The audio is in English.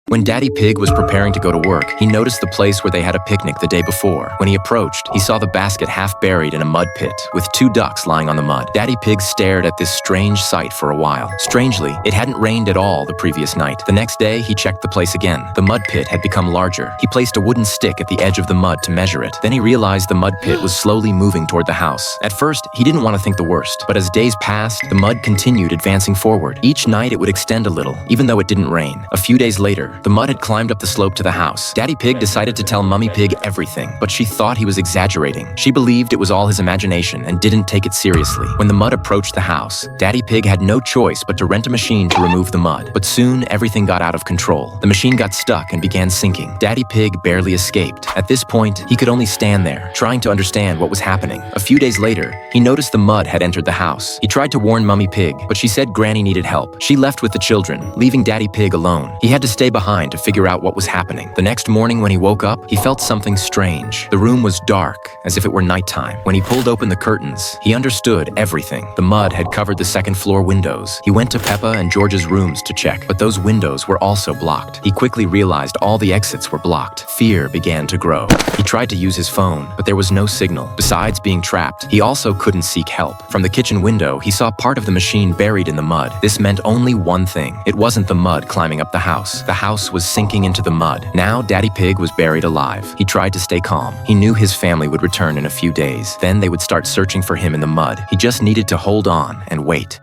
When Daddy Pig was preparing to go to work, he noticed the place where they had a picnic the day before. When he approached, he saw the basket half buried in a mud pit, with 2 ducks lying on the mud. Daddy Pig stared at this strange sight for a while. Strangely, it hadn't rained at all the previous night. The next day, he checked the place again. The mud pit had become larger. He placed a wooden stick at the edge of the mud to measure it. Then he realized the mud pit was slowly moving toward the house. At first, he didn't want to think the worst, but as days passed, the mud continued advancing forward. Each night, it would extend a little, even though it didn't rain. A few days later, the mud had climbed up the slope to the house. Daddy Pig decided to tell Mummy Pig everything, but she thought he was exaggerating. She believed it was all his imagination and didn't take it seriously. When the mud approached the house, Daddy Pig had no choice but to rent a machine to remove the mud. But soon, everything got out of control. The machine got stuck and began sinking. Daddy Pig barely escaped. At this point, he could only stand there, trying to understand what was happening. A few days later, he noticed the mud had entered the house. He tried to warn Mummy Pig, but she said Granny needed help. She left with the children, leaving Daddy Pig alone. He had to stay behind to figure out what was happening. The next morning when he woke up, he felt something strange. The room was dark, as if it were nighttime. When he pulled open the curtains, he understood everything. The mud had covered the second-floor windows. He went to Peppa and George's rooms to check, but those windows were also blocked. He quickly realized all the exits were blocked. Fear began to grow. He tried to use his phone, but there was no signal. Besides being trapped, he also couldn't seek help. From the kitchen window, he saw part of the machine buried in the mud. This meant only one thing. It wasn't the mud climbing up the house. The house was sinking into the mud. Now Daddy Pig was buried alive. He tried to stay calm. He knew his family would return in a few days. Then they would start searching for him in the mud. He just needed to hold on and wait.